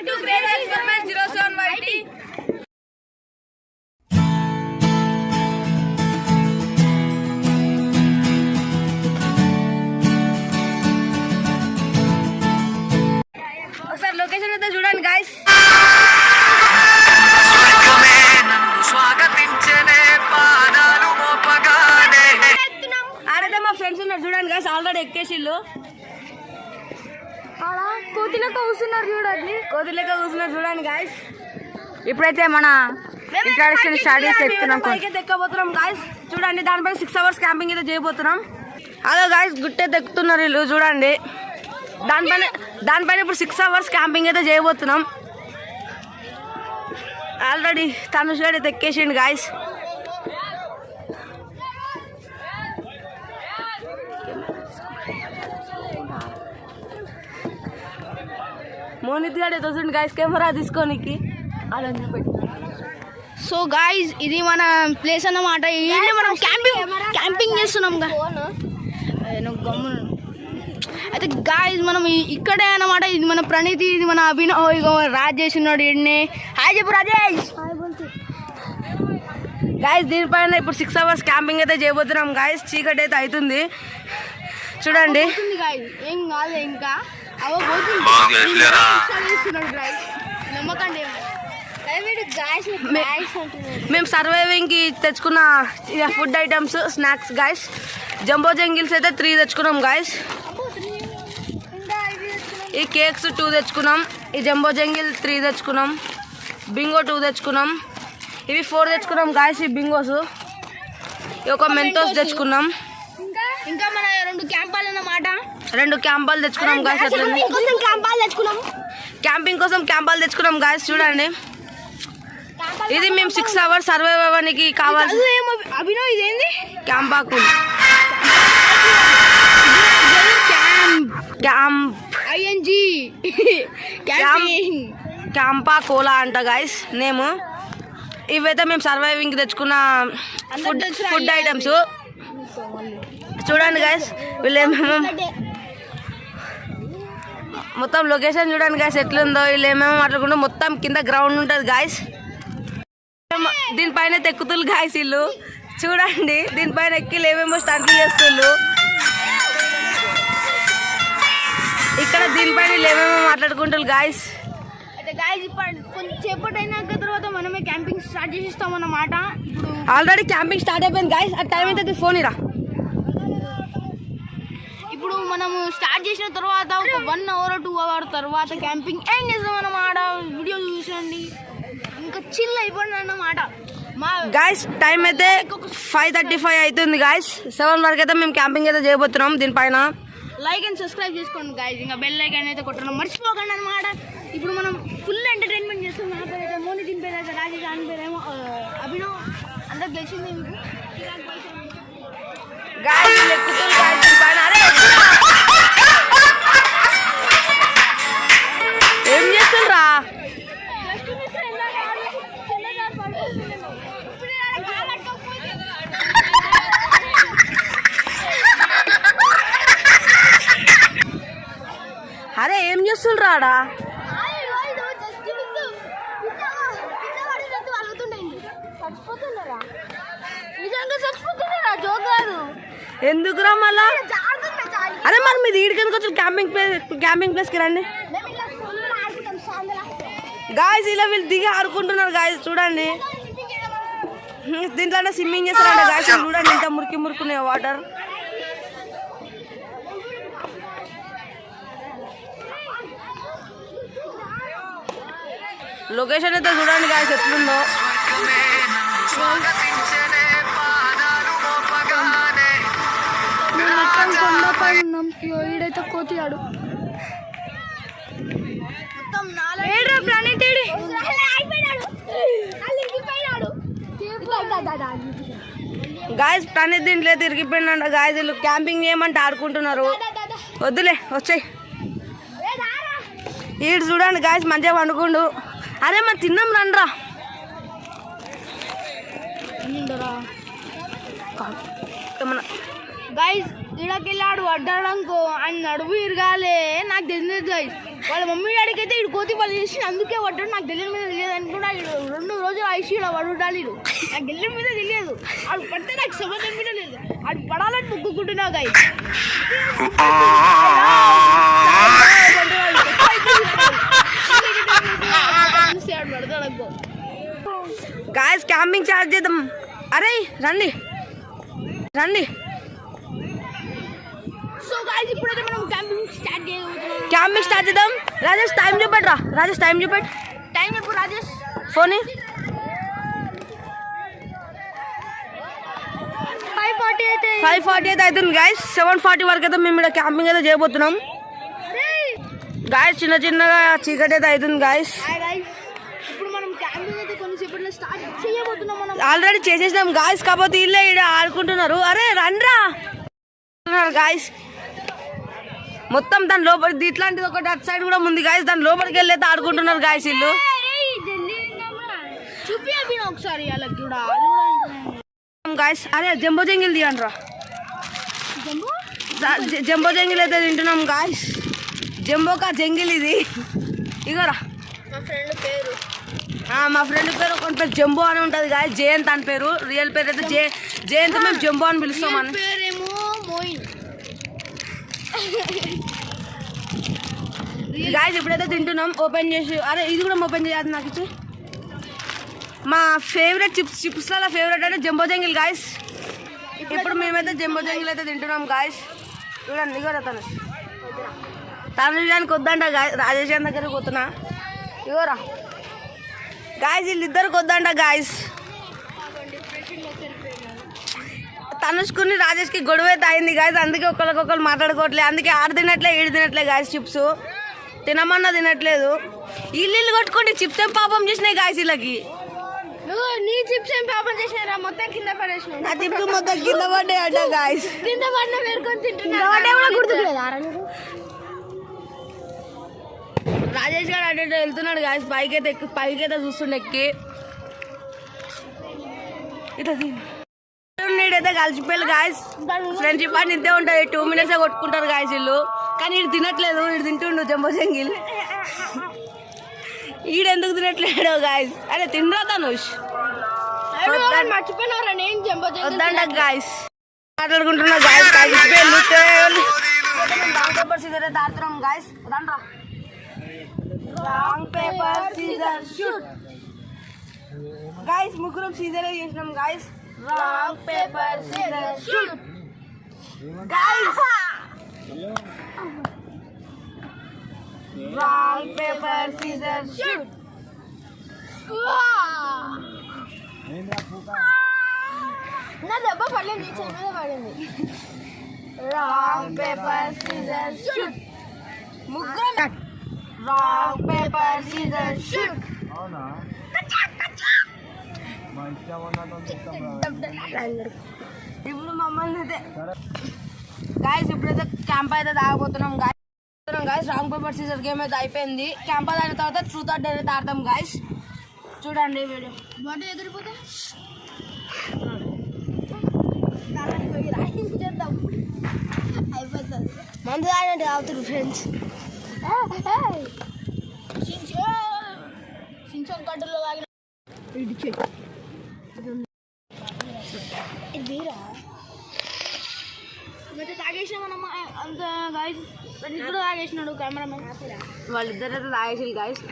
to Great Experiment 07YT. ఒకసారి location అయితే చూడండి గైస్. ఆడైతే మా ఫ్రెండ్స్ ఉన్నారు చూడండి గైస్, ఆల్రెడీ ఎక్కేసిళ్ళు. కోతిలెక్క కూర్చున్నారు చూడండి, కోతిలెక్క కూర్చున్నారు చూడండి గైస్. ఇప్పుడైతే మన ఇంట్రడక్షన్ స్టార్ట్ చేసి ఎక్కుతున్నాం, ఎక్కబోతున్నాం గైస్. చూడండి దానిపైన 6 hours క్యాంపింగ్ అయితే చేయబోతున్నాం. అదో గైస్ గుట్టైతే ఎక్కుతున్నారు వీళ్ళు చూడండి. దానిపైన ఇప్పుడు 6 hours క్యాంపింగ్ అయితే చేయబోతున్నాం. ఆల్రెడీ తనుష్ గారు అయితే ఎక్కేసిండు గాయస్. మోనిత్ గారు అయితే వస్తుంది గాయస్ కెమెరా తీసుకోనికి. సో గాయస్ ఇది మన ప్లేస్ అన్నమాట. ఇది మనం క్యాంపింగ్ చేస్తున్నాం అయితే గాయస్. మనం ఇక్కడే అన్నమాట. ఇది మన ప్రణీతి, ఇది మన అభినవ్, ఇగో రాజేష్ ఉన్నాడు. ఇడ్నే హాయ్ చెప్పు రాజేష్. గాయస్ దీనిపైన ఇప్పుడు 6 hours క్యాంపింగ్ అయితే చేయబోతున్నాం గాయస్. చీకటి అయితే అవుతుంది చూడండి. ఏం కాదు ఇంకా మేము సర్వైవింగ్ కి తెచ్చుకున్న food items, snacks guys. Jumbo jungles అయితే 3 తెచ్చుకున్నాం గాయస్. ఈ కేక్స్ 2 తెచ్చుకున్నాం. ఈ జంబో జంగిల్ 3 తెచ్చుకున్నాం. బింగో 2 తెచ్చుకున్నాం. ఇవి 4 తెచ్చుకున్నాం గాయస్. ఈ బింగోస్ ఒక మెంతోస్ తెచ్చుకున్నాం. ఇంకా మన 2 క్యాంపాలు అన్నమాట. 2 క్యాంపాలు తెచ్చుకున్నాం గాయస్. క్యాంపింగ్ కోసం క్యాంపాలు తెచ్చుకున్నాం గాయస్ చూడండి. ఇది మేము 6 hours సర్వైవ్ అవ్వడానికి కావాలి. అభినవ్ ఇదేంది? క్యాంపాకులు క్యాంపా కోలా అంట గాయస్ నేమ్. ఇవైతే మేము సర్వైవింగ్ తెచ్చుకున్న ఫుడ్ ఐటమ్స్ చూడండి గాయస్. వీళ్ళేమేమో మొత్తం లొకేషన్ చూడండి గాయస్ ఎట్లుందో. వీళ్ళు ఏమేమో మాట్లాడుకుంటూ మొత్తం కింద గ్రౌండ్ ఉంటుంది గాయస్. దీనిపైన ఎక్కుతులు గాయస్ వీళ్ళు చూడండి. దీనిపైన ఎక్కి ఏమేమో స్టంట్లు చేస్తుళ్ళు. ఇక్కడ దీనిపైన ఏమేమో మాట్లాడుకుంటారు గాయస్. అయితే గాయస్ ఇప్పుడు కొంచెంసేపటి అయినాక తర్వాత మనమే క్యాంపింగ్ స్టార్ట్ చేసిస్తాం అన్నమాట. ఆల్రెడీ క్యాంపింగ్ స్టార్ట్ అయిపోయింది గాయస్. ఆ టైం అయితే ఫోన్ ఇరా. ఇప్పుడు మనము స్టార్ట్ చేసిన తర్వాత ఒక 1 hour 2 hours తర్వాత క్యాంపింగ్ ఏం చేస్తాం అన్నమాట. వీడియో చూసండి, ఇంకా చిల్ అయిపోయింది అన్నమాట. గాయస్ టైం అయితే 5:35 అవుతుంది గాయస్. 7 వరకు అయితే మేము క్యాంపింగ్ అయితే చేయబోతున్నాం. దీనిపైన లైక్ అండ్ సబ్స్క్రైబ్ చేసుకోండి గాయస్. ఇంకా బెల్ ఐకాన్ అయితే కొట్టడం మర్చిపోకండి అనమాట. ఇప్పుడు మనం ఫుల్ ఎంటర్టైన్మెంట్ చేస్తాం. నా పేరు అయితే మోని, దీని పేరు అయితే రాజేష్, అని పేరేమో అభినవ్. అందరికి తెలిసిందే మీకు. ఏం చేస్తుండ్రా? అరే ఏం చేస్తుండ్రాడా? ఎందుకురా మళ్ళా? అరే మరి మీది ఈడికెందుకు వచ్చి క్యాంపింగ్ ప్లేస్కి రండి గాయస్. ఇలా వీళ్ళు దిగి ఆడుకుంటున్నారు గాయస్ చూడండి. దీంట్లోనే స్విమ్మింగ్ చేస్తారంట గాయస్. చూడండి ఇంత మురికి మురుకునే వాటర్. లొకేషన్ అయితే చూడండి గాయస్ ఎట్లుందో. ఈడైతే కోతియాడు గాయస్. ప్రణీత్ దీంట్లో తిరిగిపోయినా గాయస్. వీళ్ళు క్యాంపింగ్ చేయమంటే ఆడుకుంటున్నారు. వద్దులే వచ్చాయి. ఈడు చూడండి గాయస్ మంచిగా వండుకుండు. అరే మరి తిన్నాం రండ్రా. గైస్ ఇడకెళ్ళాడు అడ్డాడనుకో ఆయన నడువు ఇరగాలే నాకు తెలియదు గైస్. వాళ్ళ మమ్మీ డాడీకి అయితే ఇటు కోతి వాళ్ళు చేసి అందుకే పడ్డాడు. నాకు గెల్లెల మీద తెలియదు అనుకున్నా. 2 రోజులు ఐసీయూలో పడుండాలి. నాకు గెల్లెల మీద తెలియదు. ఆడు పడితే నాకు సంబంధం మీద లేదు. ఆడు పడాలని ముగ్గుకుంటున్నా గాయ. గాయస్ క్యాంపింగ్ స్టార్ట్ చేద్దాం. అరే రండి రండి. సో గాయ్స్ ఇప్పుడైతే మనం క్యాంపింగ్ స్టార్ట్ చేయబోతున్నాం. క్యాంపింగ్ స్టార్ట్ చేద్దాం. రాజేష్ టైం చూపెట్రా. రాజేష్ టైం చూపెట్టు. టైం ఎప్పుడు రాజేష్? ఫోన్ 5:40 అయితే 5:40 అయితే అవుతుంది గాయస్. 7:40 వరకు అయితే మేము ఇక్కడ క్యాంపింగ్ అయితే చేయబోతున్నాం గాయస్. చిన్న చిన్నగా చీకటి అయితే అవుతుంది గాయస్. ఇప్పుడు మనం క్యాంపింగ్ అయితే కొంచెంసేపట్లో స్టార్ట్ చేయబోతున్నాం. మనం ఆల్రెడీ చేసేసినాం గాయస్. కాకపోతే ఇల్లే ఇక్కడ ఆడుకుంటున్నారు. అరే రండ్రా గాయస్. మొత్తం దాని లోపలి ఇట్లాంటిది ఒకటి అటు సైడ్ కూడా ఉంది గాయస్. దాని లోపలికి వెళ్ళి అయితే ఆడుకుంటున్నారు గాయస్ ఇల్లు. చూపి అవి ఒకసారి వాళ్ళకి కూడా గాయస్. అరే జంబో జంగిల్ తీయండి రా. జంబో జంగిల్ అయితే తింటున్నాం గాయస్. జంబోకా జంగిల్ ఇది. ఇగోరా మా ఫ్రెండ్ పేరు. మా ఫ్రెండ్ పేరు కొంత జంబో అని ఉంటుంది గాయస్. జయంత్ అని పేరు. రియల్ పేరు అయితే జయంత్. మేము జంబో అని పిలుస్తాం. అని పేరేమో మోయిన్. గాయస్ ఇప్పుడైతే తింటున్నాం. ఓపెన్ చేసి అరే ఇది కూడా ఓపెన్ చేయాలి నాకు ఇచ్చి. మా ఫేవరెట్ చిప్స్లలో ఫేవరెట్ అంటే జంబో జంగిల్ గాయస్. ఇప్పుడు మేమైతే జంబో జంగిల్ అయితే తింటున్నాం గాయస్. చూడండి ఇగోరా తను చూడడానికి వద్దంట గాయస్. రాజేష్ గారి దగ్గరికి పోతున్నా. ఇగోరా గాయస్ వీళ్ళిద్దరికి వద్దంట గాయస్. తనుష్కుని రాజేష్కి గొడవ అయితే అయింది గాయస్. అందుకే ఒకరికొకరు మాట్లాడుకోవట్లేదు. అందుకే ఆడు తినట్లే ఈడు తినట్లే గాయస్. చిప్స్ తినమన్నా తినట్లేదు. ఇల్లు కొట్టుకుంటే చిప్స్ ఏం పాపం చేసినాయి గాయస్ వీళ్ళకి. నువ్వు నీ చిప్స్ ఏం పాపం చేసినారా? మొత్తం కింద పడేసినావు. నా చిప్స్ మొత్తం కింద పడ్డాయి అడ్డ గాయస్. కింద పడిన వేరుకొని తింటున్నా. రాజేష్ గారు అటు ఇటు వెళ్తున్నాడు గాయస్. పైకైతే చూస్తుండే ఎక్కి ఇట్లా నీడైతే కలిసిపోయారు గాయస్. ఫ్రెండ్షిప్ అని ఇంతే ఉంటుంది. 2 minutes కొట్టుకుంటారు గాయస్ వీళ్ళు. కానీ ఈడు తినట్లేదు. ఈడు తింటుండు జంబో జంగిల్. ఈడెందుకు తినట్లేడు గాయస్. అరే తినరా తనుష్. మర్చిపోయినవరా నేను జంబో వద్దంట గాయస్. మాట్లాడుకుంటున్నా గాయస్. కలిసిపోయారు పేపర్ సీజర్ అయితే ఆడుతున్నాం గాయస్. రండ్రా. Rock paper scissor shoot guys. ముగ్గురం సీజర్ చేసినాం guys. Rock paper scissor shoot guys. Rock paper scissor shoot. నా దెబ్బ పడలేదు. చెయ్యి మీద పడింది. Rock paper scissor shoot. ముగ్గురం రాంగ్ పేపర్ సీజర్ షూట్. ఇప్పుడు మమ్మల్ని అయితే గాయస్ ఇప్పుడైతే క్యాంప్ అయితే తాగబోతున్నాం guys. Rock paper Caesar game అయితే అయిపోయింది. క్యాంప్ ఆడిన తర్వాత ట్రూత్ ఆర్ డేర్ అయితే ఆడతాం గాయస్. చూడండి వీడియో. బాడీ ఎగిరిపోతే అయిపోతుంది. మందు తాగినట్టు తాగుతారు ఫ్రెండ్స్. సించం కట్టలో తాగిన తాగేసినామన్నమా అంత గాయస్. ఇప్పుడు తాగేసినాడు కెమెరామెన్. వాళ్ళిద్దరు అయితే తాగేసి గాయస్.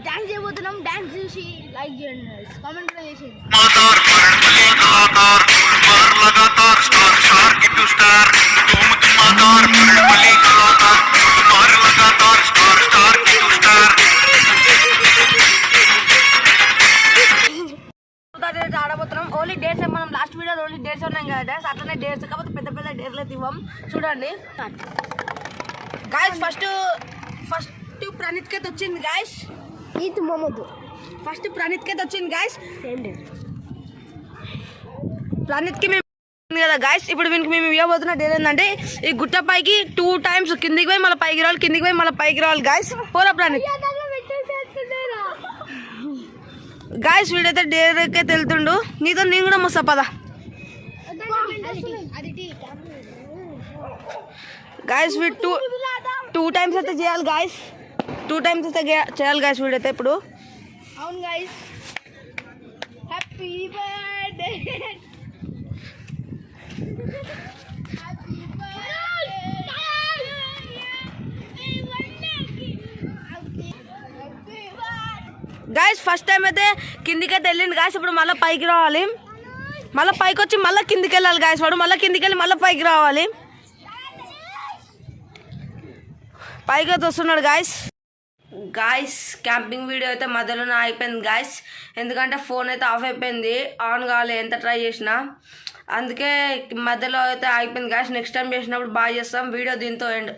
డాన్స్ చేయబోతున్నాం. డాన్స్ చూసి లైక్ చేయండి, కామెంట్ కూడా చేసేయండి. ఆడబోతున్నాం. ఓన్లీ డేట్స్ మనం లాస్ట్ వీడియో ఓన్లీ డేట్స్ ఉన్నాం కదా. అట్లనే డేట్స్ కాకపోతే పెద్ద పెద్ద డేట్లు అయితే ఇవ్వం. చూడండి గాయస్. ఫస్ట్ ప్రణీత్ అయితే వచ్చింది గాయస్. ఈత్ మొహమ్మద్ ఫస్ట్ ప్రణీత్ అయితే వచ్చింది గాయస్. ప్రణీత్కి మేము కదా గాయస్. ఇప్పుడు వీనికి మేము ఇవ్వబోతున్న డేర్ ఏంటంటే ఈ గుట్ట పైకి 2 times కిందికి పోయి మళ్ళీ పైకి రావాలి, కిందికి పోయి మళ్ళీ పైకి రావాలి గాయస్. పోరా ప్రణీత్. గాయస్ వీడైతే డేర్ అయితే వెళ్తుండు. నీతో నేను కూడా మోస్తా పదా గాయస్. వీడు 2 2 times అయితే చేయాలి గాయస్, 2 times అయితే చేయాలి గాయస్ వీడియో అయితే ఇప్పుడు. అవును guys, happy birthday guys. First time అయితే కిందికైతే వెళ్ళింది గాయస్, ఇప్పుడు మళ్ళీ పైకి రావాలి, మళ్ళీ పైకి వచ్చి మళ్ళీ కిందికి వెళ్ళాలి గాయస్. వాడు మళ్ళీ కిందికి వెళ్ళి మళ్ళీ పైకి రావాలి. పైకి అయితే వస్తున్నాడు గాయస్. గాయస్ క్యాంపింగ్ వీడియో అయితే మధ్యలోనే అయిపోయింది గాయస్, ఎందుకంటే ఫోన్ అయితే ఆఫ్ అయిపోయింది, ఆన్ కావాలి ఎంత ట్రై చేసినా, అందుకే మధ్యలో అయితే అయిపోయింది గాయస్. నెక్స్ట్ టైం చేసినప్పుడు బాగా చేస్తాం. వీడియో దీంతో ఎండ్.